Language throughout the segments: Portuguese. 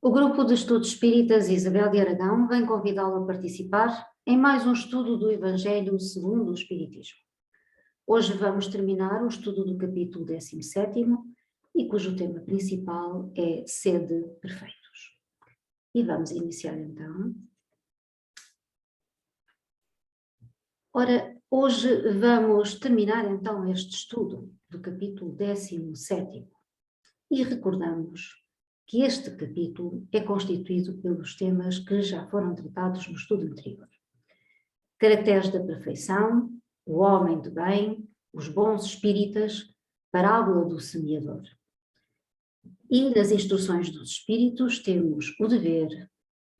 O grupo de estudos espíritas Isabel de Aragão vem convidá-lo a participar em mais um estudo do Evangelho segundo o Espiritismo. Hoje vamos terminar o estudo do capítulo 17º e cujo tema principal é Sede Perfeitos. E vamos iniciar então. Ora, hoje vamos terminar então este estudo do capítulo 17º e recordamos que este capítulo é constituído pelos temas que já foram tratados no estudo anterior. Caracteres da perfeição, o homem de bem, os bons espíritas, parábola do semeador. E nas instruções dos espíritos temos o dever,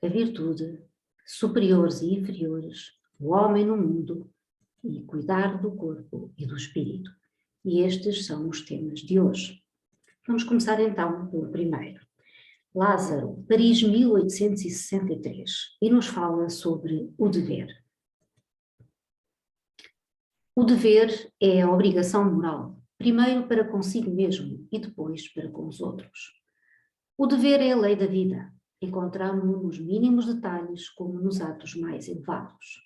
a virtude, superiores e inferiores, o homem no mundo e cuidar do corpo e do espírito. E estes são os temas de hoje. Vamos começar então pelo primeiro. Lázaro, Paris 1863, e nos fala sobre o dever. O dever é a obrigação moral, primeiro para consigo mesmo e depois para com os outros. O dever é a lei da vida, encontramos-no nos mínimos detalhes como nos atos mais elevados.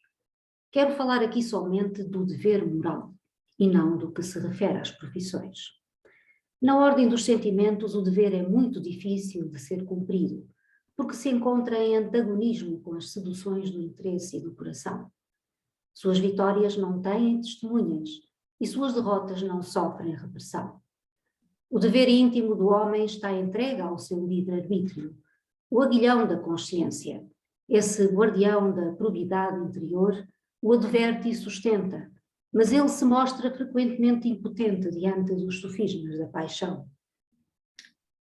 Quero falar aqui somente do dever moral e não do que se refere às profissões. Na ordem dos sentimentos, o dever é muito difícil de ser cumprido, porque se encontra em antagonismo com as seduções do interesse e do coração. Suas vitórias não têm testemunhas e suas derrotas não sofrem repressão. O dever íntimo do homem está entregue ao seu livre-arbítrio, o aguilhão da consciência. Esse guardião da probidade interior o adverte e sustenta, mas ele se mostra frequentemente impotente diante dos sofismas da paixão.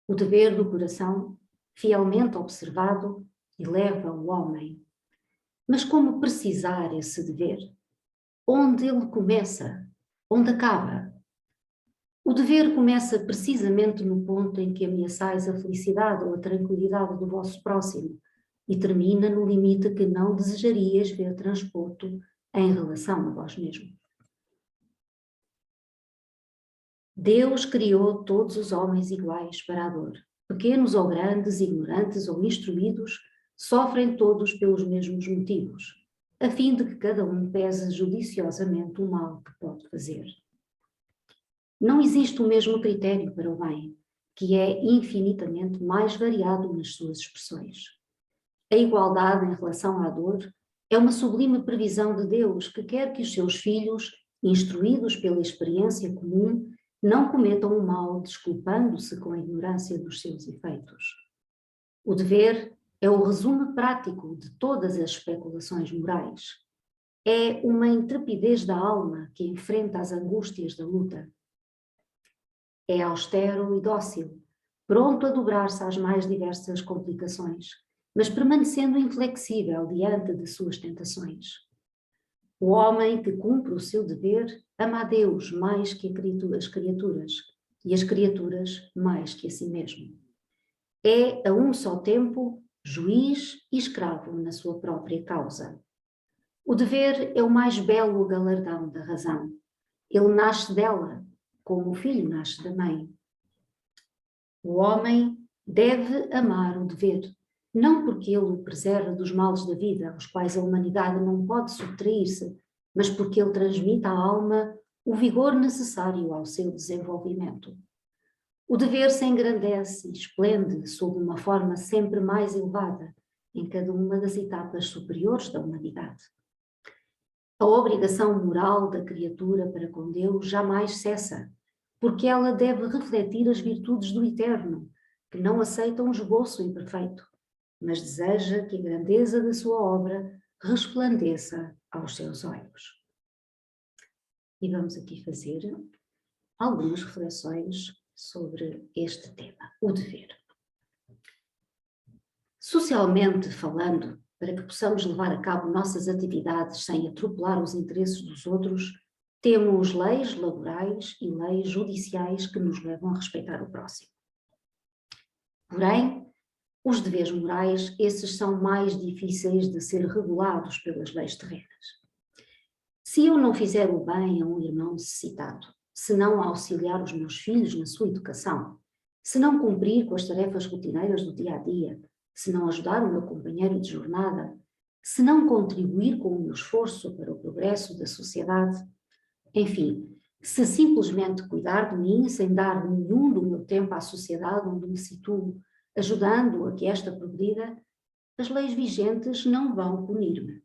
O dever do coração, fielmente observado, eleva o homem. Mas como precisar esse dever? Onde ele começa? Onde acaba? O dever começa precisamente no ponto em que ameaçais a felicidade ou a tranquilidade do vosso próximo e termina no limite que não desejarias ver transposto em relação a vós mesmo. Deus criou todos os homens iguais para a dor. Pequenos ou grandes, ignorantes ou instruídos, sofrem todos pelos mesmos motivos, a fim de que cada um pese judiciosamente o mal que pode fazer. Não existe o mesmo critério para o bem, que é infinitamente mais variado nas suas expressões. A igualdade em relação à dor é uma sublime previsão de Deus que quer que os seus filhos, instruídos pela experiência comum, não cometam o mal desculpando-se com a ignorância dos seus efeitos. O dever é o resumo prático de todas as especulações morais. É uma intrepidez da alma que enfrenta as angústias da luta. É austero e dócil, pronto a dobrar-se às mais diversas complicações, mas permanecendo inflexível diante de suas tentações. O homem que cumpre o seu dever ama a Deus mais que as criaturas, e as criaturas mais que a si mesmo. É a um só tempo juiz e escravo na sua própria causa. O dever é o mais belo galardão da razão. Ele nasce dela, como o filho nasce da mãe. O homem deve amar o dever, não porque ele o preserva dos males da vida, aos quais a humanidade não pode subtrair-se, mas porque ele transmite à alma o vigor necessário ao seu desenvolvimento. O dever se engrandece e esplende sob uma forma sempre mais elevada em cada uma das etapas superiores da humanidade. A obrigação moral da criatura para com Deus jamais cessa, porque ela deve refletir as virtudes do Eterno, que não aceitam o esboço imperfeito, mas deseja que a grandeza da sua obra resplandeça aos seus olhos. E vamos aqui fazer algumas reflexões sobre este tema, o dever. Socialmente falando, para que possamos levar a cabo nossas atividades sem atropelar os interesses dos outros, temos leis laborais e leis judiciais que nos levam a respeitar o próximo. Porém, os deveres morais, esses são mais difíceis de ser regulados pelas leis terrenas. Se eu não fizer o bem a um irmão necessitado, se não auxiliar os meus filhos na sua educação, se não cumprir com as tarefas rotineiras do dia a dia, se não ajudar o meu companheiro de jornada, se não contribuir com o meu esforço para o progresso da sociedade, enfim, se simplesmente cuidar de mim sem dar nenhum do meu tempo à sociedade onde me situo, ajudando a que esta progrida, as leis vigentes não vão punir-me.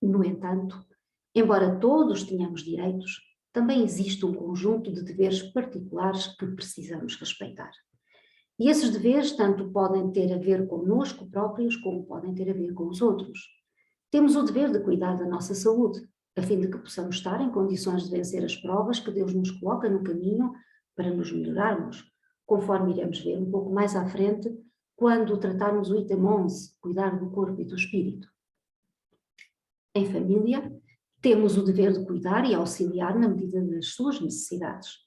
No entanto, embora todos tenhamos direitos, também existe um conjunto de deveres particulares que precisamos respeitar. E esses deveres tanto podem ter a ver connosco próprios, como podem ter a ver com os outros. Temos o dever de cuidar da nossa saúde, a fim de que possamos estar em condições de vencer as provas que Deus nos coloca no caminho para nos melhorarmos, conforme iremos ver um pouco mais à frente, quando tratarmos o item 11, cuidar do corpo e do espírito. Em família, temos o dever de cuidar e auxiliar na medida das suas necessidades.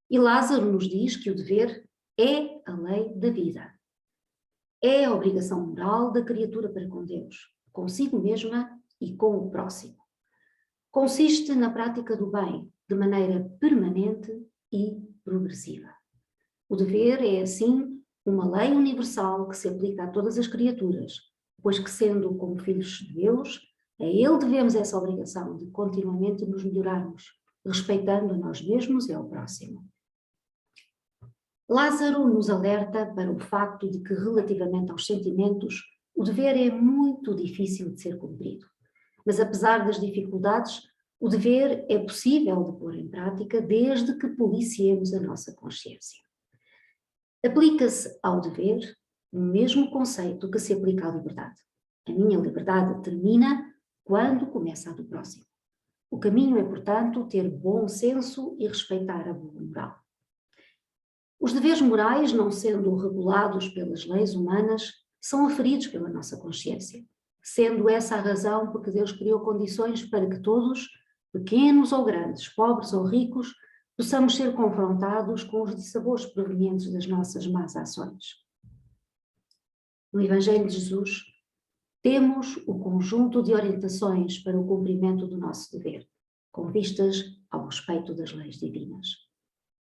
E Lázaro nos diz que o dever é a lei da vida. É a obrigação moral da criatura para com Deus, consigo mesma e com o próximo. Consiste na prática do bem, de maneira permanente e progressiva. O dever é, assim, uma lei universal que se aplica a todas as criaturas, pois que, sendo como filhos de Deus, a Ele devemos essa obrigação de continuamente nos melhorarmos, respeitando a nós mesmos e ao próximo. Lázaro nos alerta para o facto de que, relativamente aos sentimentos, o dever é muito difícil de ser cumprido. Mas, apesar das dificuldades, o dever é possível de pôr em prática desde que policiemos a nossa consciência. Aplica-se ao dever o mesmo conceito que se aplica à liberdade. A minha liberdade termina quando começa a do próximo. O caminho é, portanto, ter bom senso e respeitar a boa moral. Os deveres morais, não sendo regulados pelas leis humanas, são aferidos pela nossa consciência, sendo essa a razão por que Deus criou condições para que todos, pequenos ou grandes, pobres ou ricos, possamos ser confrontados com os dissabores provenientes das nossas más ações. No Evangelho de Jesus, temos o conjunto de orientações para o cumprimento do nosso dever, com vistas ao respeito das leis divinas.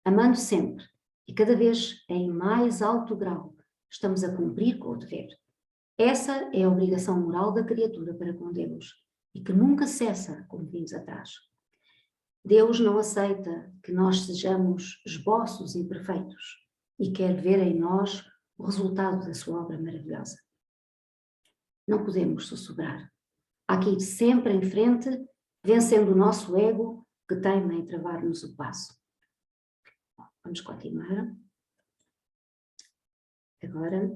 Amando sempre, e cada vez em mais alto grau, estamos a cumprir com o dever. Essa é a obrigação moral da criatura para com Deus, e que nunca cessa, como vimos atrás. Deus não aceita que nós sejamos esboços imperfeitos e quer ver em nós o resultado da sua obra maravilhosa. Não podemos sussurrar. Há que ir sempre em frente, vencendo o nosso ego que teima em travar-nos o passo. Vamos continuar. Agora,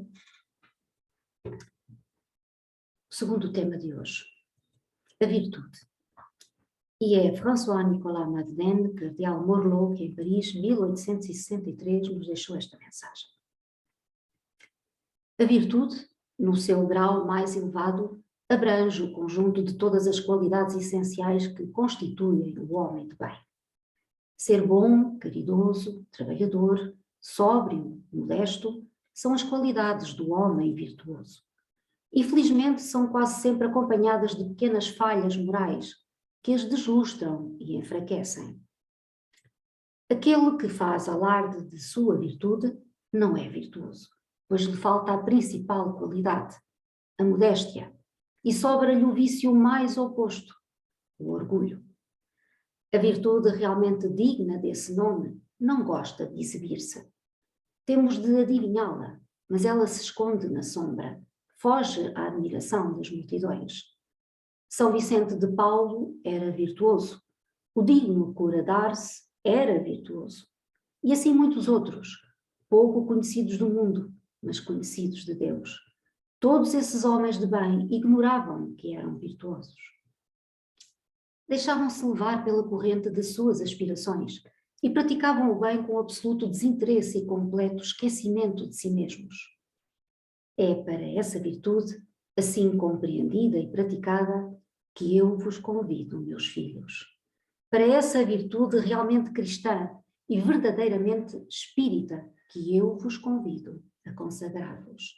o segundo tema de hoje, a virtude. E é François-Nicolas Madeleine, cardeal Morlot, que em Paris, 1863, nos deixou esta mensagem. A virtude, no seu grau mais elevado, abrange o conjunto de todas as qualidades essenciais que constituem o homem de bem. Ser bom, caridoso, trabalhador, sóbrio, modesto, são as qualidades do homem virtuoso. Infelizmente, são quase sempre acompanhadas de pequenas falhas morais que as deslustram e enfraquecem. Aquele que faz alarde de sua virtude não é virtuoso, pois lhe falta a principal qualidade, a modéstia, e sobra-lhe o vício mais oposto, o orgulho. A virtude realmente digna desse nome não gosta de exibir-se. Temos de adivinhá-la, mas ela se esconde na sombra, foge à admiração das multidões. São Vicente de Paulo era virtuoso, o digno cura d'Ars era virtuoso, e assim muitos outros, pouco conhecidos do mundo, mas conhecidos de Deus. Todos esses homens de bem ignoravam que eram virtuosos. Deixavam-se levar pela corrente de suas aspirações e praticavam o bem com absoluto desinteresse e completo esquecimento de si mesmos. É para essa virtude, assim compreendida e praticada, que eu vos convido, meus filhos. Para essa virtude realmente cristã e verdadeiramente espírita, que eu vos convido a consagrar-vos.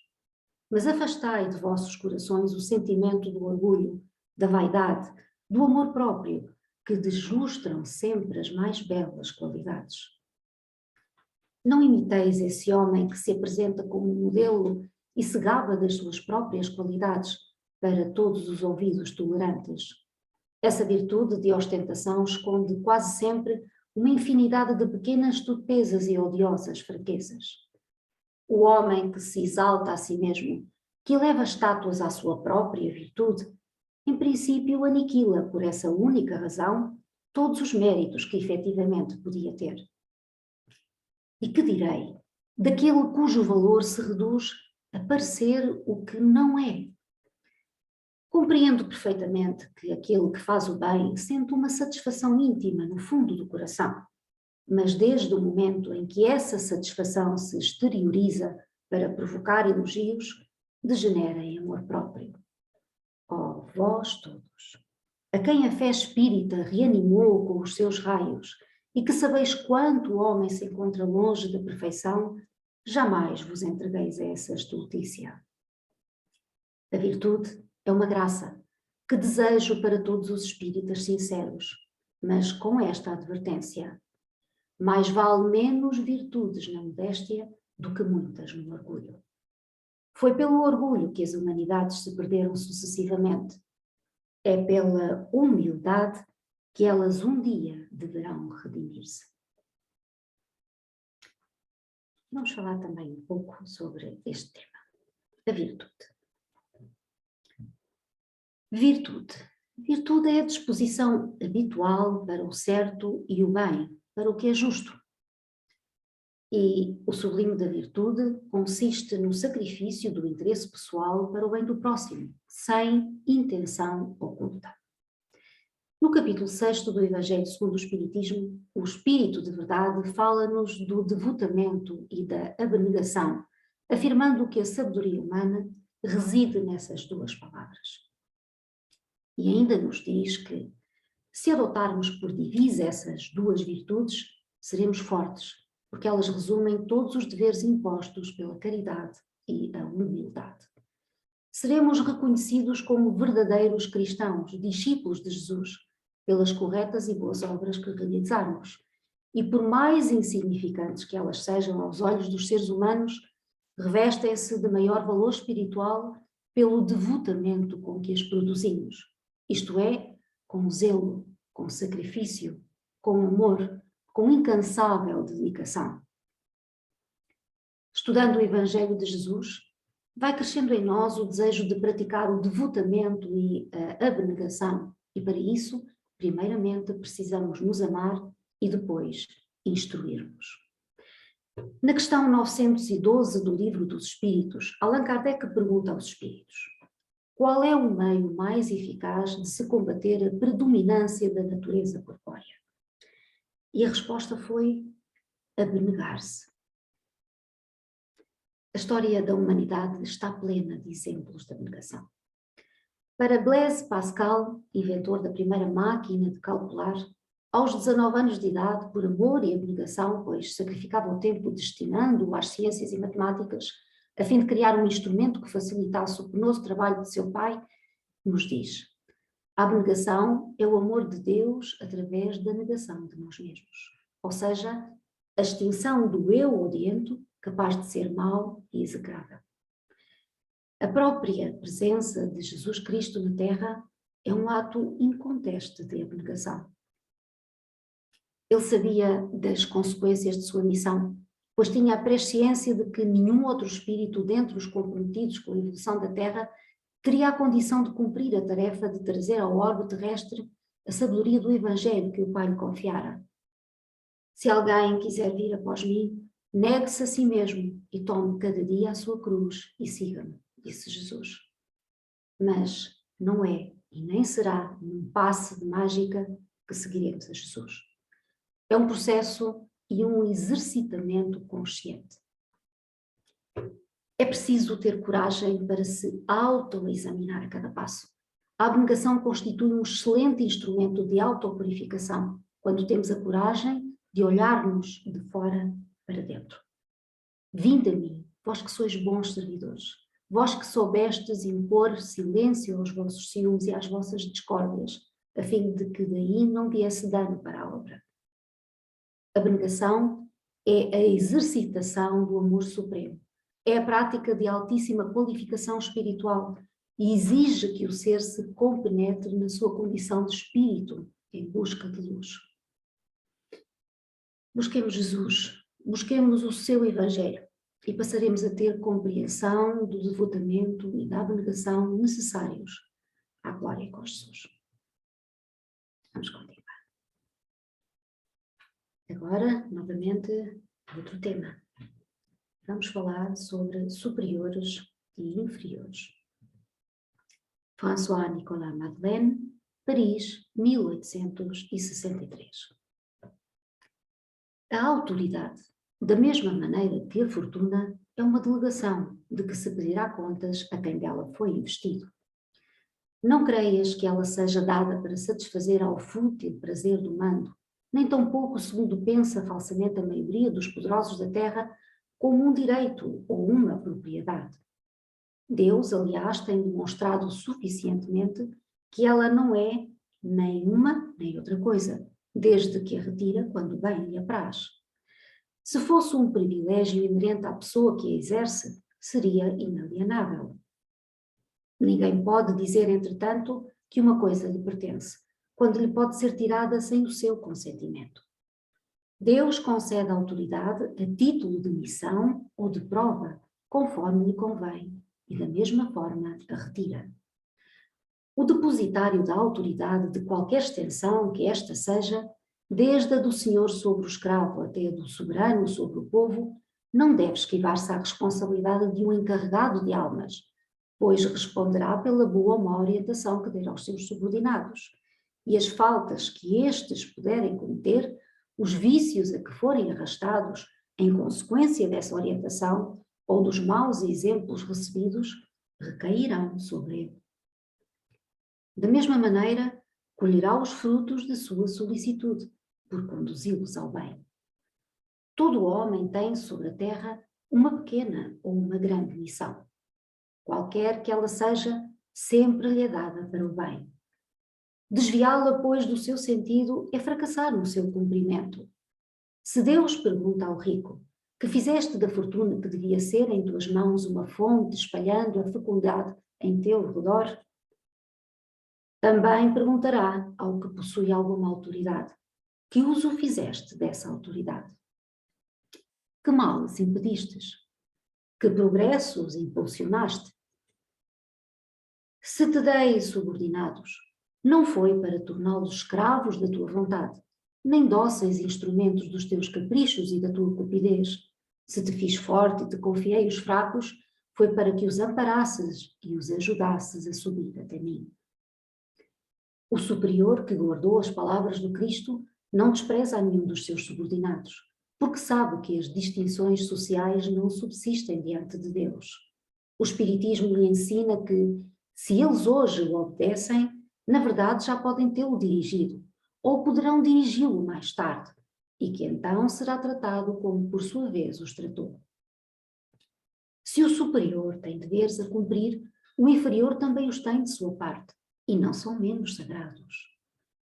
Mas afastai de vossos corações o sentimento do orgulho, da vaidade, do amor próprio, que deslustram sempre as mais belas qualidades. Não imiteis esse homem que se apresenta como modelo e se gaba das suas próprias qualidades para todos os ouvidos tolerantes. Essa virtude de ostentação esconde quase sempre uma infinidade de pequenas torpezas e odiosas fraquezas. O homem que se exalta a si mesmo, que eleva estátuas à sua própria virtude, em princípio aniquila por essa única razão todos os méritos que efetivamente podia ter. E que direi daquele cujo valor se reduz a parecer o que não é? Compreendo perfeitamente que aquele que faz o bem sente uma satisfação íntima no fundo do coração, mas desde o momento em que essa satisfação se exterioriza para provocar elogios, degenera em amor próprio. Ó vós todos, a quem a fé espírita reanimou com os seus raios, e que sabeis quanto o homem se encontra longe da perfeição, jamais vos entregueis a essa estultícia. A virtude é uma graça que desejo para todos os espíritas sinceros, mas com esta advertência: mais vale menos virtudes na modéstia do que muitas no orgulho. Foi pelo orgulho que as humanidades se perderam sucessivamente. É pela humildade que elas um dia deverão redimir-se. Vamos falar também um pouco sobre este tema, a virtude. Virtude. Virtude é a disposição habitual para o certo e o bem, para o que é justo. E o sublime da virtude consiste no sacrifício do interesse pessoal para o bem do próximo, sem intenção oculta. No capítulo 6 do Evangelho segundo o Espiritismo, o Espírito de Verdade fala-nos do devotamento e da abnegação, afirmando que a sabedoria humana reside nessas duas palavras. E ainda nos diz que, se adotarmos por divisa essas duas virtudes, seremos fortes, porque elas resumem todos os deveres impostos pela caridade e a humildade. Seremos reconhecidos como verdadeiros cristãos, discípulos de Jesus, pelas corretas e boas obras que realizarmos. E por mais insignificantes que elas sejam aos olhos dos seres humanos, revestem-se de maior valor espiritual pelo devotamento com que as produzimos, isto é, com zelo, com sacrifício, com amor, com incansável dedicação. Estudando o Evangelho de Jesus, vai crescendo em nós o desejo de praticar o devotamento e a abnegação, e para isso, primeiramente, precisamos nos amar e depois instruirmos. Na questão 912 do Livro dos Espíritos, Allan Kardec pergunta aos espíritos: qual é o meio mais eficaz de se combater a predominância da natureza corpórea? E a resposta foi abnegar-se. A história da humanidade está plena de exemplos de abnegação. Para Blaise Pascal, inventor da primeira máquina de calcular, aos 19 anos de idade, por amor e abnegação, pois sacrificava o tempo destinando-o às ciências e matemáticas, a fim de criar um instrumento que facilitasse o penoso trabalho de seu pai, nos diz: a abnegação é o amor de Deus através da negação de nós mesmos, ou seja, a extinção do eu odiento, capaz de ser mau e execrável. A própria presença de Jesus Cristo na Terra é um ato inconteste de abnegação. Ele sabia das consequências de sua missão, pois tinha a presciência de que nenhum outro espírito dentre os comprometidos com a evolução da Terra teria a condição de cumprir a tarefa de trazer ao orbe terrestre a sabedoria do Evangelho que o Pai lhe confiara. Se alguém quiser vir após mim, negue-se a si mesmo e tome cada dia a sua cruz e siga-me, disse Jesus. Mas não é e nem será num passe de mágica que seguiremos a Jesus. É um processo e um exercitamento consciente. É preciso ter coragem para se autoexaminar a cada passo. A abnegação constitui um excelente instrumento de autopurificação, quando temos a coragem de olhar-nos de fora para dentro. Vinde a mim, vós que sois bons servidores, vós que soubestes impor silêncio aos vossos ciúmes e às vossas discórdias, a fim de que daí não viesse dano para a obra. A abnegação é a exercitação do amor supremo, É a prática de altíssima qualificação espiritual e exige que o ser se compenetre na sua condição de espírito em busca de luz. Busquemos Jesus, busquemos o seu Evangelho e passaremos a ter compreensão do devotamento e da abnegação necessários à glória com Jesus. Vamos continuar. Agora, novamente, outro tema. Vamos falar sobre superiores e inferiores. François-Nicolas Madeleine, Paris, 1863. A autoridade, da mesma maneira que a fortuna, é uma delegação de que se pedirá contas a quem dela foi investido. Não creias que ela seja dada para satisfazer ao fútil prazer do mando, nem tampouco, segundo pensa falsamente a maioria dos poderosos da terra, como um direito ou uma propriedade. Deus, aliás, tem demonstrado suficientemente que ela não é nem uma nem outra coisa, desde que a retira quando bem lhe apraz. Se fosse um privilégio inerente à pessoa que a exerce, seria inalienável. Ninguém pode dizer, entretanto, que uma coisa lhe pertence, quando lhe pode ser tirada sem o seu consentimento. Deus concede a autoridade a título de missão ou de prova, conforme lhe convém, e da mesma forma a retira. O depositário da autoridade, de qualquer extensão que esta seja, desde a do senhor sobre o escravo até a do soberano sobre o povo, não deve esquivar-se à responsabilidade de um encarregado de almas, pois responderá pela boa ou má orientação que der aos seus subordinados, e as faltas que estes puderem cometer, os vícios a que forem arrastados em consequência dessa orientação ou dos maus exemplos recebidos, recairão sobre ele. Da mesma maneira, colherá os frutos de sua solicitude, por conduzi-los ao bem. Todo homem tem sobre a terra uma pequena ou uma grande missão. Qualquer que ela seja, sempre lhe é dada para o bem. Desviá-la, pois, do seu sentido é fracassar no seu cumprimento. Se Deus pergunta ao rico: que fizeste da fortuna que devia ser em tuas mãos uma fonte espalhando a fecundidade em teu redor? Também perguntará ao que possui alguma autoridade: que uso fizeste dessa autoridade? Que mal os impedistes? Que progresso os impulsionaste? Se te dei subordinados, não foi para torná-los escravos da tua vontade, nem dóceis instrumentos dos teus caprichos e da tua cupidez. Se te fiz forte e te confiei os fracos, foi para que os amparasses e os ajudasses a subir até mim. O superior que guardou as palavras do Cristo não despreza a nenhum dos seus subordinados, porque sabe que as distinções sociais não subsistem diante de Deus. O Espiritismo lhe ensina que, se eles hoje o obedecem, na verdade já podem tê-lo dirigido, ou poderão dirigi-lo mais tarde, e que então será tratado como por sua vez os tratou. Se o superior tem deveres a cumprir, o inferior também os tem de sua parte, e não são menos sagrados.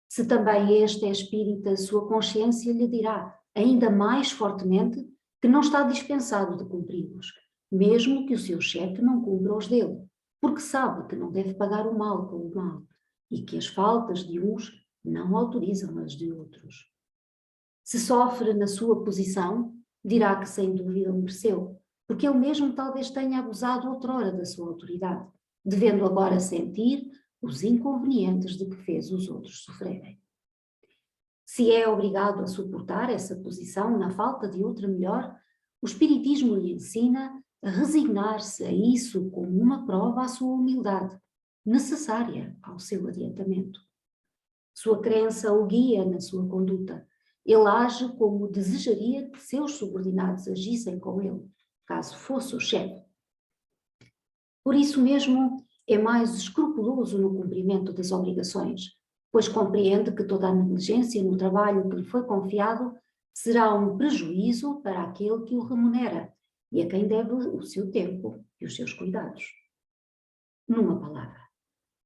Se também este é espírita, sua consciência lhe dirá, ainda mais fortemente, que não está dispensado de cumpri-los, mesmo que o seu chefe não cumpra os dele, porque sabe que não deve pagar o mal com o mal, e que as faltas de uns não autorizam as de outros. Se sofre na sua posição, dirá que sem dúvida o mereceu, porque ele mesmo talvez tenha abusado outrora da sua autoridade, devendo agora sentir os inconvenientes de que fez os outros sofrerem. Se é obrigado a suportar essa posição na falta de outra melhor, o Espiritismo lhe ensina a resignar-se a isso como uma prova à sua humildade, necessária ao seu adiantamento. Sua crença o guia na sua conduta. Ele age como desejaria que seus subordinados agissem com ele, caso fosse o chefe. Por isso mesmo, é mais escrupuloso no cumprimento das obrigações, pois compreende que toda a negligência no trabalho que lhe foi confiado será um prejuízo para aquele que o remunera e a quem deve o seu tempo e os seus cuidados. Numa palavra,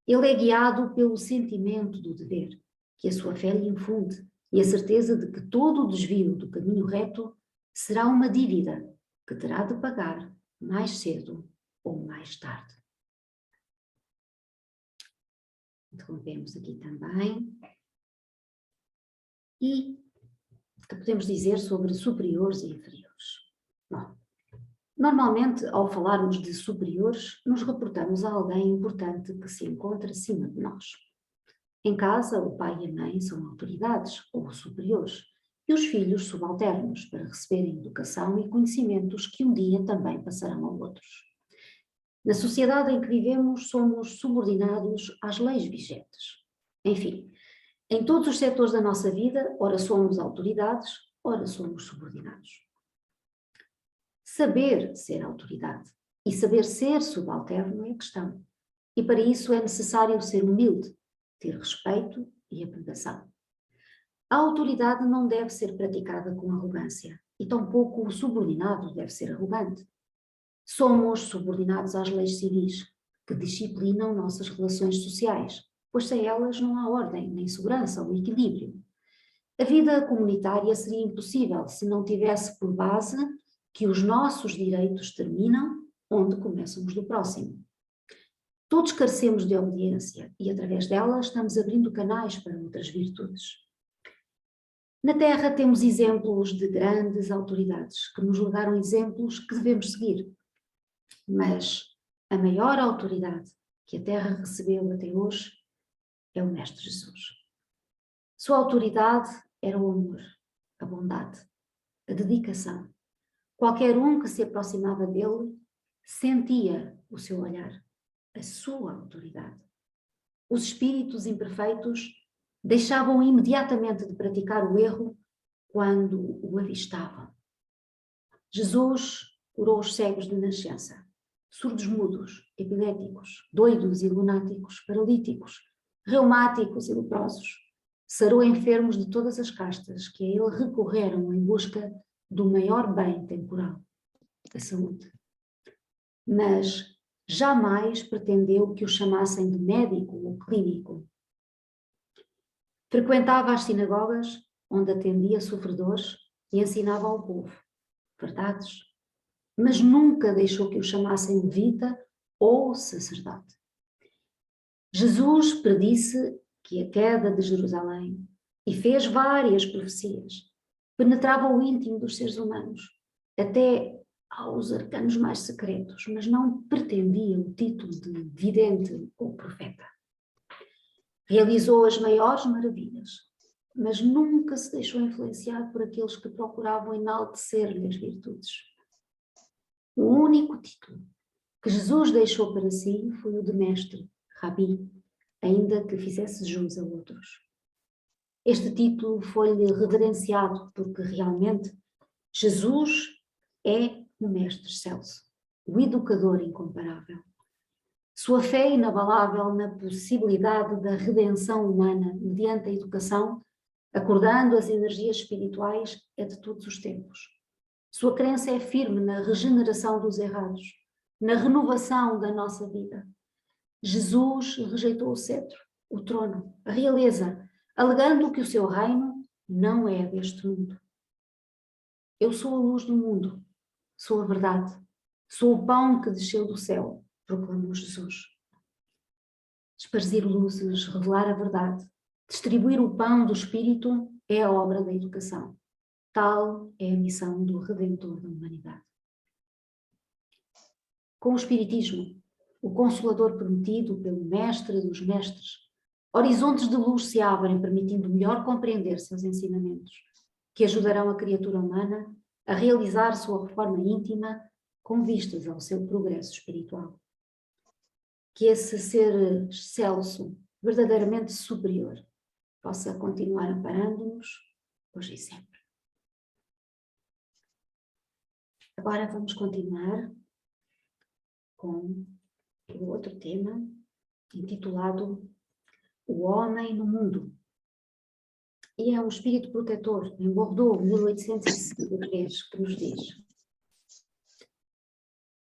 ele é guiado pelo sentimento do dever, que a sua fé lhe infunde, e a certeza de que todo o desvio do caminho reto será uma dívida que terá de pagar mais cedo ou mais tarde. Interrompemos aqui também. E o que podemos dizer sobre superiores e inferiores? Bom, normalmente, ao falarmos de superiores, nos reportamos a alguém importante que se encontra acima de nós. Em casa, o pai e a mãe são autoridades ou superiores, e os filhos subalternos para receberem educação e conhecimentos que um dia também passarão a outros. Na sociedade em que vivemos, somos subordinados às leis vigentes. Enfim, em todos os setores da nossa vida, ora somos autoridades, ora somos subordinados. Saber ser autoridade e saber ser subalterno é a questão. E para isso é necessário ser humilde, ter respeito e abnegação. A autoridade não deve ser praticada com arrogância e tampouco o subordinado deve ser arrogante. Somos subordinados às leis civis, que disciplinam nossas relações sociais, pois sem elas não há ordem, nem segurança ou equilíbrio. A vida comunitária seria impossível se não tivesse por base que os nossos direitos terminam onde começam os do próximo. Todos carecemos de obediência e, através dela, estamos abrindo canais para outras virtudes. Na Terra temos exemplos de grandes autoridades que nos legaram exemplos que devemos seguir. Mas a maior autoridade que a Terra recebeu até hoje é o Mestre Jesus. Sua autoridade era o amor, a bondade, a dedicação. Qualquer um que se aproximava dele sentia o seu olhar, a sua autoridade. Os espíritos imperfeitos deixavam imediatamente de praticar o erro quando o avistavam. Jesus curou os cegos de nascença, surdos mudos, epiléticos, doidos e lunáticos, paralíticos, reumáticos e leprosos. Sarou enfermos de todas as castas que a ele recorreram em busca do maior bem temporal, a saúde. Mas jamais pretendeu que o chamassem de médico ou clínico. Frequentava as sinagogas, onde atendia sofredores e ensinava ao povo verdades, mas nunca deixou que o chamassem levita ou sacerdote. Jesus predisse que a queda de Jerusalém, e fez várias profecias, penetrava o íntimo dos seres humanos, até aos arcanos mais secretos, mas não pretendia o título de vidente ou profeta. Realizou as maiores maravilhas, mas nunca se deixou influenciar por aqueles que procuravam enaltecer-lhe as virtudes. O único título que Jesus deixou para si foi o de mestre, rabi, ainda que fizesse jus a outros. Este título foi-lhe reverenciado porque realmente Jesus é o mestre excelso, o educador incomparável. Sua fé inabalável na possibilidade da redenção humana mediante a educação, acordando as energias espirituais, é de todos os tempos. Sua crença é firme na regeneração dos errados, na renovação da nossa vida. Jesus rejeitou o cetro, o trono, a realeza, alegando que o seu reino não é deste mundo. Eu sou a luz do mundo, sou a verdade, sou o pão que desceu do céu, proclamou Jesus. Espargir luzes, revelar a verdade, distribuir o pão do Espírito é a obra da educação. Tal é a missão do Redentor da humanidade. Com o Espiritismo, o Consolador prometido pelo Mestre dos Mestres, horizontes de luz se abrem, permitindo melhor compreender seus ensinamentos, que ajudarão a criatura humana a realizar sua reforma íntima com vistas ao seu progresso espiritual. Que esse ser excelso, verdadeiramente superior, possa continuar amparando-nos hoje e sempre. Agora vamos continuar com o outro tema, intitulado O Homem no Mundo. E é um espírito protetor, em Bordeaux, 1863, que nos diz: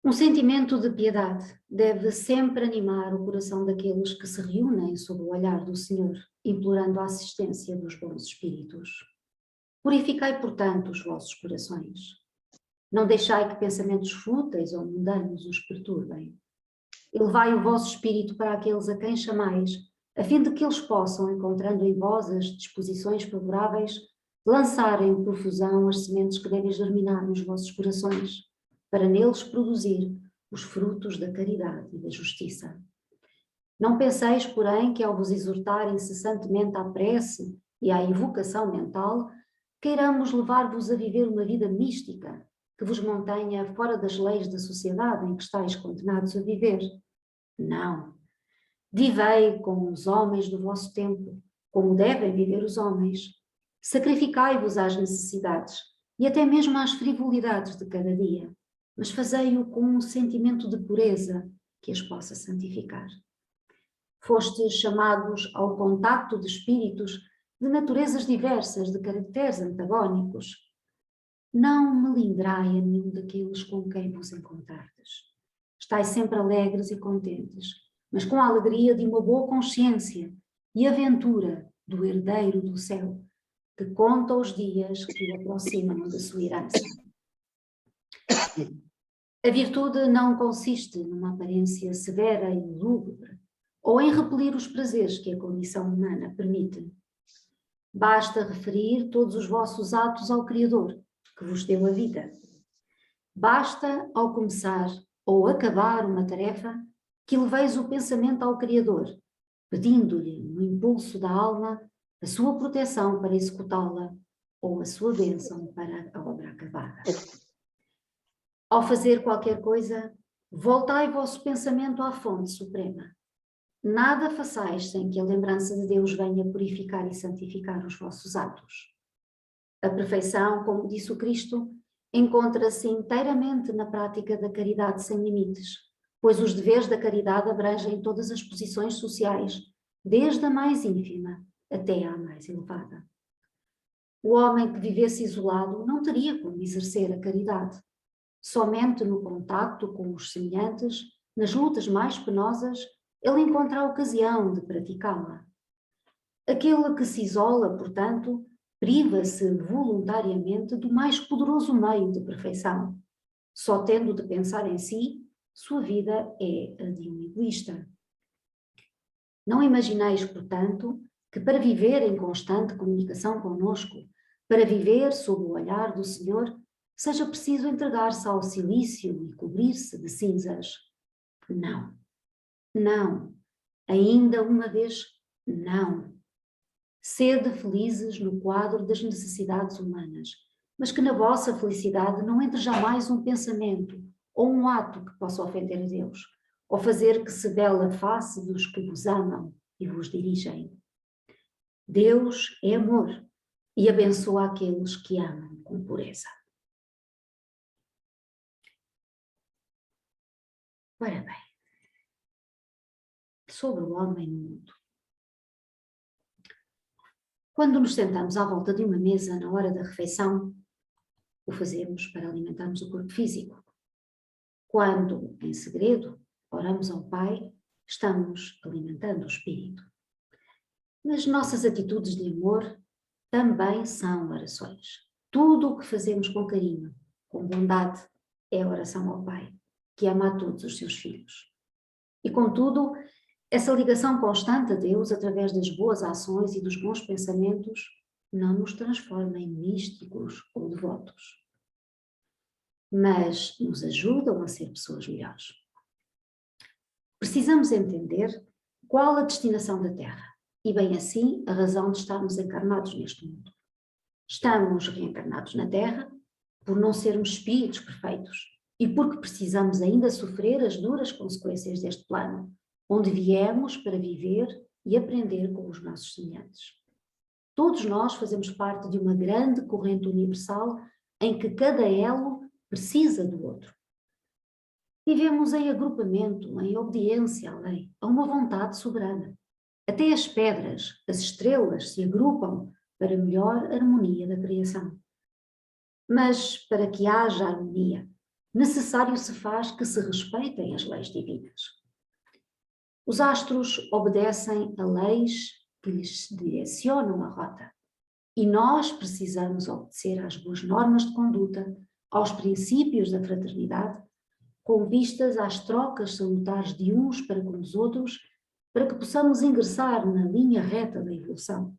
um sentimento de piedade deve sempre animar o coração daqueles que se reúnem sob o olhar do Senhor, implorando a assistência dos bons espíritos. Purificai, portanto, os vossos corações. Não deixai que pensamentos fúteis ou mundanos os perturbem. Elevai o vosso espírito para aqueles a quem chamais, a fim de que eles possam, encontrando em vós as disposições favoráveis, lançarem em profusão as sementes que devem germinar nos vossos corações, para neles produzir os frutos da caridade e da justiça. Não penseis, porém, que ao vos exortar incessantemente à prece e à invocação mental, queiramos levar-vos a viver uma vida mística, que vos mantenha fora das leis da sociedade em que estáis condenados a viver. Não. Vivei como os homens do vosso tempo, como devem viver os homens. Sacrificai-vos às necessidades e até mesmo às frivolidades de cada dia, mas fazei-o com um sentimento de pureza que as possa santificar. Fostes chamados ao contacto de espíritos de naturezas diversas, de caracteres antagónicos. Não melindrai a nenhum daqueles com quem vos encontrardes. Estais sempre alegres e contentes, mas com a alegria de uma boa consciência e a ventura do herdeiro do céu, que conta os dias que o aproximam da sua herança. A virtude não consiste numa aparência severa e lúgubre, ou em repelir os prazeres que a condição humana permite. Basta referir todos os vossos atos ao Criador, que vos deu a vida. Basta, ao começar ou acabar uma tarefa, que leveis o pensamento ao Criador, pedindo-lhe, no impulso da alma, a sua proteção para executá-la ou a sua bênção para a obra acabada. Ao fazer qualquer coisa, voltai vosso pensamento à fonte suprema. Nada façais sem que a lembrança de Deus venha purificar e santificar os vossos atos. A perfeição, como disse o Cristo, encontra-se inteiramente na prática da caridade sem limites, pois os deveres da caridade abrangem todas as posições sociais, desde a mais ínfima até à mais elevada. O homem que vivesse isolado não teria como exercer a caridade. Somente no contacto com os semelhantes, nas lutas mais penosas, ele encontra a ocasião de praticá-la. Aquele que se isola, portanto, priva-se voluntariamente do mais poderoso meio de perfeição. Só tendo de pensar em si, sua vida é a de um egoísta. Não imagineis, portanto, que para viver em constante comunicação conosco, para viver sob o olhar do Senhor, seja preciso entregar-se ao silício e cobrir-se de cinzas. Não. Não. Ainda uma vez, não. Sede felizes no quadro das necessidades humanas, mas que na vossa felicidade não entre jamais um pensamento ou um ato que possa ofender a Deus, ou fazer que se vele a face dos que vos amam e vos dirigem. Deus é amor e abençoa aqueles que amam com pureza. Ora bem, sobre o homem no mundo. Quando nos sentamos à volta de uma mesa na hora da refeição, o fazemos para alimentarmos o corpo físico. Quando, em segredo, oramos ao Pai, estamos alimentando o espírito. Mas nossas atitudes de amor também são orações. Tudo o que fazemos com carinho, com bondade, é oração ao Pai, que ama a todos os seus filhos. E, contudo, essa ligação constante a Deus, através das boas ações e dos bons pensamentos, não nos transforma em místicos ou devotos, mas nos ajudam a ser pessoas melhores. Precisamos entender qual a destinação da Terra e, bem assim, a razão de estarmos encarnados neste mundo. Estamos reencarnados na Terra por não sermos espíritos perfeitos e porque precisamos ainda sofrer as duras consequências deste plano, onde viemos para viver e aprender com os nossos semelhantes. Todos nós fazemos parte de uma grande corrente universal em que cada elo precisa do outro. Vivemos em agrupamento, em obediência à lei, a uma vontade soberana. Até as pedras, as estrelas se agrupam para melhor harmonia da criação. Mas para que haja harmonia, necessário se faz que se respeitem as leis divinas. Os astros obedecem a leis que lhes direcionam a rota. E nós precisamos obedecer às boas normas de conduta aos princípios da fraternidade, com vistas às trocas salutares de uns para com os outros, para que possamos ingressar na linha reta da evolução.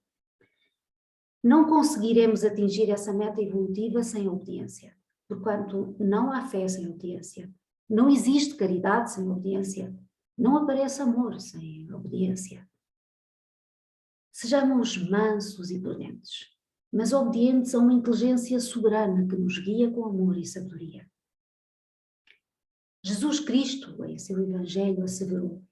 Não conseguiremos atingir essa meta evolutiva sem obediência, porquanto não há fé sem obediência, não existe caridade sem obediência, não aparece amor sem obediência. Sejamos mansos e prudentes, mas obedientes a uma inteligência soberana que nos guia com amor e sabedoria. Jesus Cristo, em seu Evangelho, asseverou: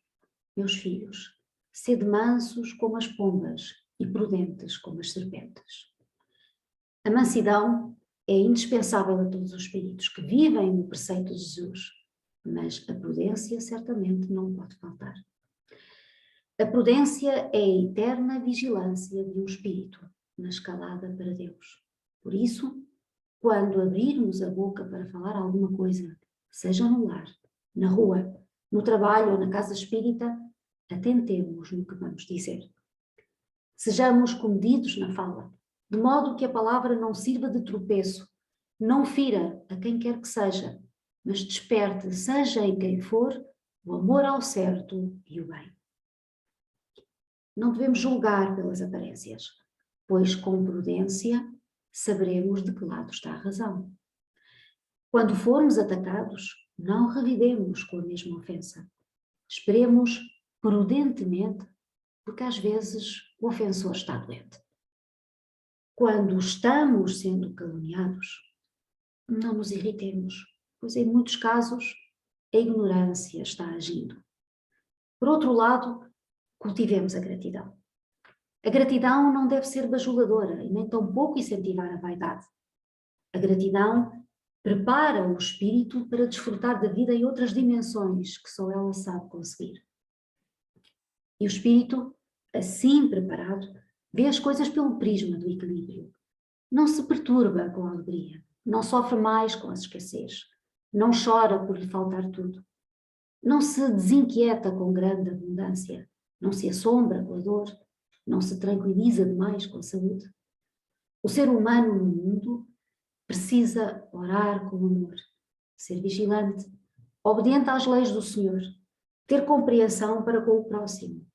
meus filhos, sede mansos como as pombas e prudentes como as serpentes. A mansidão é indispensável a todos os espíritos que vivem no preceito de Jesus, mas a prudência certamente não pode faltar. A prudência é a eterna vigilância de um espírito na escalada para Deus. Por isso, quando abrirmos a boca para falar alguma coisa, seja no lar, na rua, no trabalho ou na casa espírita, atentemos no que vamos dizer. Sejamos comedidos na fala, de modo que a palavra não sirva de tropeço, não fira a quem quer que seja, mas desperte, seja em quem for, o amor ao certo e o bem. Não devemos julgar pelas aparências, pois com prudência saberemos de que lado está a razão. Quando formos atacados, não revidemos com a mesma ofensa. Esperemos prudentemente, porque às vezes o ofensor está doente. Quando estamos sendo caluniados, não nos irritemos, pois em muitos casos a ignorância está agindo. Por outro lado, cultivemos a gratidão. A gratidão não deve ser bajuladora e nem tampouco incentivar a vaidade. A gratidão prepara o espírito para desfrutar da vida em outras dimensões que só ela sabe conseguir. E o espírito, assim preparado, vê as coisas pelo prisma do equilíbrio. Não se perturba com a alegria, não sofre mais com as escassez, não chora por lhe faltar tudo, não se desinquieta com grande abundância, não se assombra com a dor, não se tranquiliza demais com a saúde. O ser humano no mundo precisa orar com amor, ser vigilante, obediente às leis do Senhor, ter compreensão para com o próximo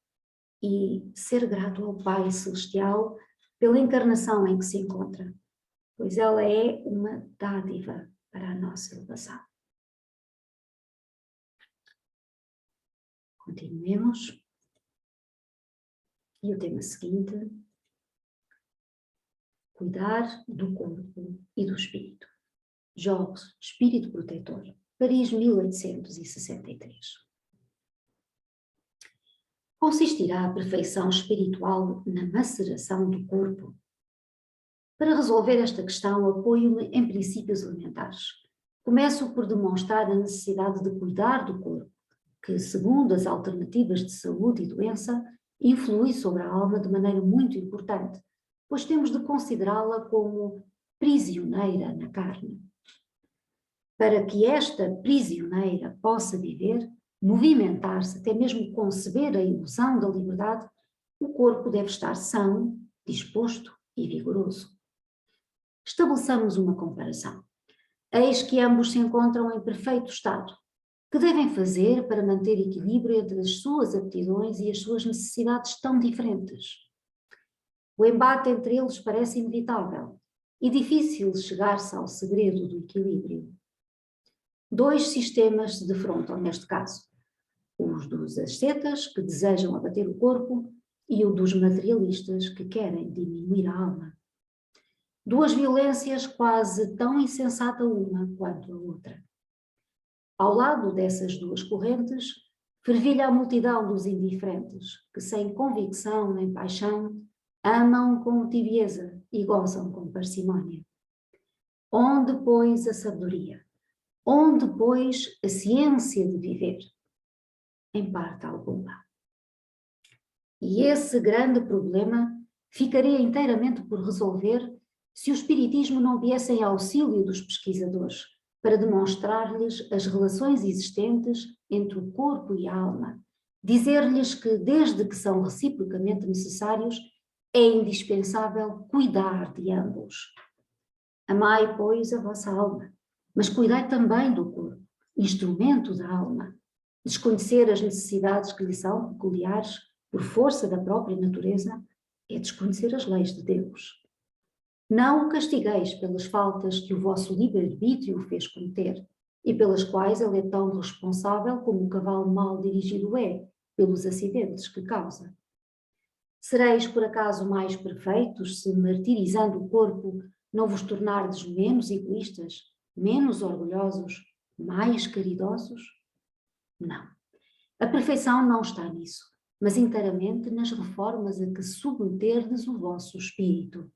e ser grato ao Pai Celestial pela encarnação em que se encontra, pois ela é uma dádiva para a nossa elevação. Continuemos. E o tema seguinte: cuidar do corpo e do espírito. Georges, Espírito Protetor, Paris, 1863. Consistirá a perfeição espiritual na maceração do corpo? Para resolver esta questão, apoio-me em princípios elementares. Começo por demonstrar a necessidade de cuidar do corpo, que, segundo as alternativas de saúde e doença, influi sobre a alma de maneira muito importante, pois temos de considerá-la como prisioneira na carne. Para que esta prisioneira possa viver, movimentar-se, até mesmo conceber a ilusão da liberdade, o corpo deve estar são, disposto e vigoroso. Estabeleçamos uma comparação. Eis que ambos se encontram em perfeito estado. Que devem fazer para manter equilíbrio entre as suas aptidões e as suas necessidades tão diferentes? O embate entre eles parece inevitável e difícil chegar-se ao segredo do equilíbrio. Dois sistemas se defrontam neste caso: os dos ascetas, que desejam abater o corpo, e o dos materialistas, que querem diminuir a alma. Duas violências quase tão insensata uma quanto a outra. Ao lado dessas duas correntes, fervilha a multidão dos indiferentes, que sem convicção nem paixão, amam com tibieza e gozam com parcimónia. Onde, pois, a sabedoria? Onde, pois, a ciência de viver? Em parte alguma. E esse grande problema ficaria inteiramente por resolver se o Espiritismo não viesse em auxílio dos pesquisadores, para demonstrar-lhes as relações existentes entre o corpo e a alma, dizer-lhes que, desde que são reciprocamente necessários, é indispensável cuidar de ambos. Amai, pois, a vossa alma, Mas cuidai também do corpo, instrumento da alma. Desconhecer as necessidades que lhe são peculiares por força da própria natureza é desconhecer as leis de Deus. Não o castigueis pelas faltas que o vosso livre-arbítrio o fez cometer e pelas quais ele é tão responsável como um cavalo mal dirigido é pelos acidentes que causa. Sereis por acaso mais perfeitos se, martirizando o corpo, não vos tornardes menos egoístas, menos orgulhosos, mais caridosos? Não. A perfeição não está nisso, mas inteiramente nas reformas a que submeterdes o vosso espírito.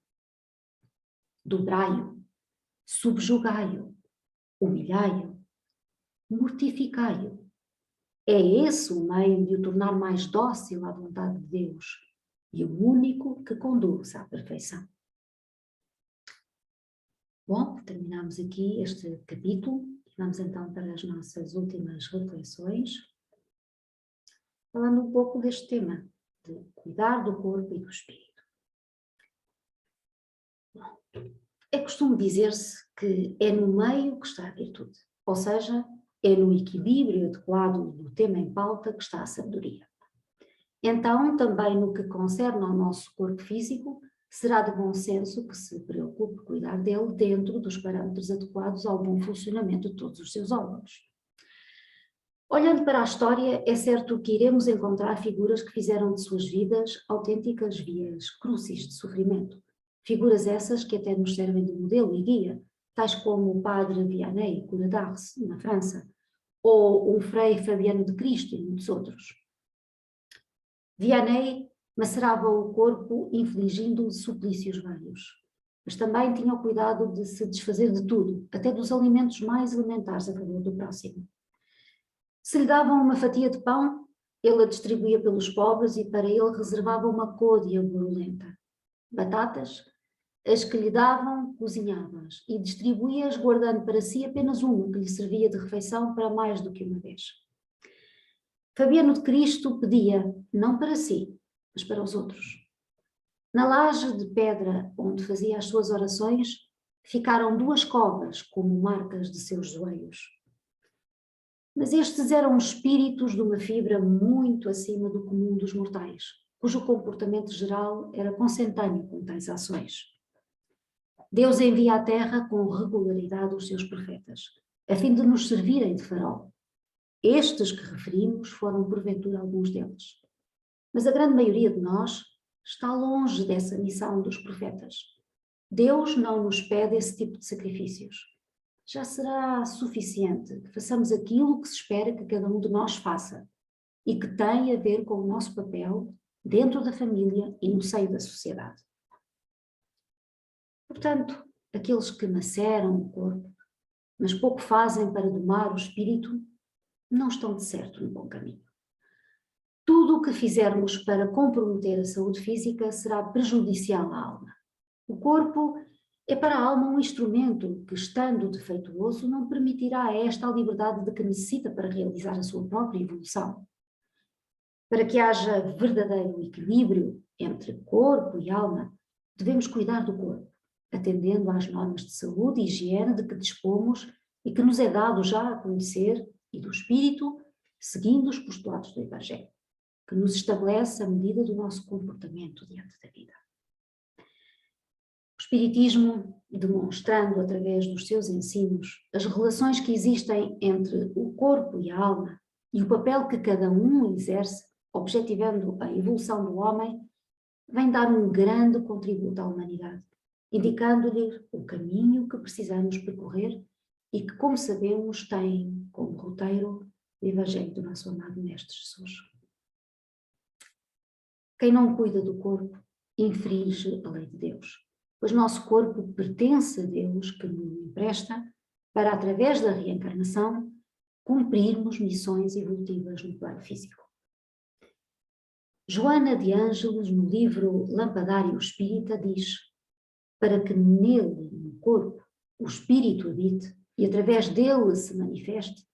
Dobrai-o, subjugai-o, humilhai-o, mortificai-o. É esse o meio de o tornar mais dócil à vontade de Deus e o único que conduz à perfeição. Bom, terminamos aqui este capítulo e vamos então para as nossas últimas reflexões, falando um pouco deste tema, de cuidar do corpo e do espírito. Bom, é costume dizer-se que é no meio que está a virtude, ou seja, é no equilíbrio adequado do tema em pauta que está a sabedoria. Então, também no que concerne ao nosso corpo físico, será de bom senso que se preocupe cuidar dele dentro dos parâmetros adequados ao bom funcionamento de todos os seus órgãos. Olhando para a história, é certo que iremos encontrar figuras que fizeram de suas vidas autênticas vias crucis de sofrimento. Figuras essas que até nos servem de modelo e guia, tais como o padre Vianney, cura d'Ars, na França, ou o frei Fabiano de Cristo e muitos outros. Vianney macerava o corpo infligindo suplícios vários, mas também tinha o cuidado de se desfazer de tudo, até dos alimentos mais elementares a favor do próximo. Se lhe davam uma fatia de pão, ele a distribuía pelos pobres e para ele reservava uma côdea borulenta. Batatas, as que lhe davam, cozinhava-as e distribuía-as guardando para si apenas uma que lhe servia de refeição para mais do que uma vez. Fabiano de Cristo pedia, não para si, mas para os outros. Na laje de pedra onde fazia as suas orações, ficaram 2 covas como marcas de seus joelhos. Mas estes eram espíritos de uma fibra muito acima do comum dos mortais, cujo comportamento geral era consentâneo com tais ações. Deus envia à terra com regularidade os seus profetas, a fim de nos servirem de farol. Estes que referimos foram porventura alguns deles. Mas a grande maioria de nós está longe dessa missão dos profetas. Deus não nos pede esse tipo de sacrifícios. Já será suficiente que façamos aquilo que se espera que cada um de nós faça e que tem a ver com o nosso papel dentro da família e no seio da sociedade. Portanto, aqueles que maceram o corpo, mas pouco fazem para domar o espírito, não estão de certo no bom caminho. Tudo o que fizermos para comprometer a saúde física será prejudicial à alma. O corpo é para a alma um instrumento que, estando defeituoso, não permitirá a esta a liberdade de que necessita para realizar a sua própria evolução. Para que haja verdadeiro equilíbrio entre corpo e alma, devemos cuidar do corpo, atendendo às normas de saúde e higiene de que dispomos e que nos é dado já a conhecer, e do espírito, seguindo os postulados do Evangelho, que nos estabelece a medida do nosso comportamento diante da vida. O Espiritismo, demonstrando através dos seus ensinos as relações que existem entre o corpo e a alma e o papel que cada um exerce, objetivando a evolução do homem, vem dar um grande contributo à humanidade, indicando-lhe o caminho que precisamos percorrer e que, como sabemos, tem como roteiro o Evangelho do nosso amado Mestre Jesus. Quem não cuida do corpo infringe a lei de Deus, pois nosso corpo pertence a Deus que nos empresta para, através da reencarnação, cumprirmos missões evolutivas no plano físico. Joana de Ângelos, no livro Lampadário Espírita, diz: para que nele, no corpo, o espírito habite e através dele se manifeste,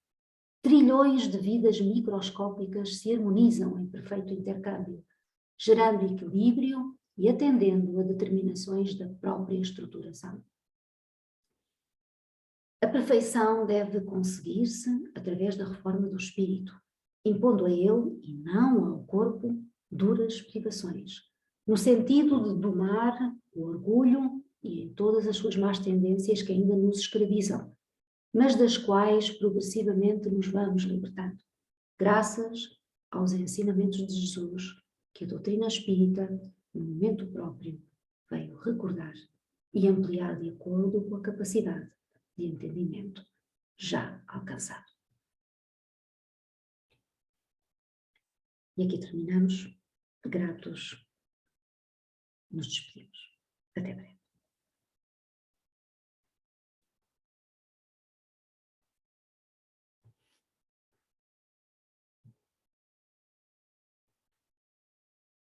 trilhões de vidas microscópicas se harmonizam em perfeito intercâmbio, gerando equilíbrio e atendendo a determinações da própria estruturação. A perfeição deve conseguir-se através da reforma do espírito, impondo a ele, e não ao corpo, duras privações, no sentido de domar o orgulho e em todas as suas más tendências que ainda nos escravizam, mas das quais progressivamente nos vamos libertando, graças aos ensinamentos de Jesus, que a doutrina espírita, no momento próprio, veio recordar e ampliar de acordo com a capacidade de entendimento já alcançado. E aqui terminamos, gratos, nos despedimos. Até breve.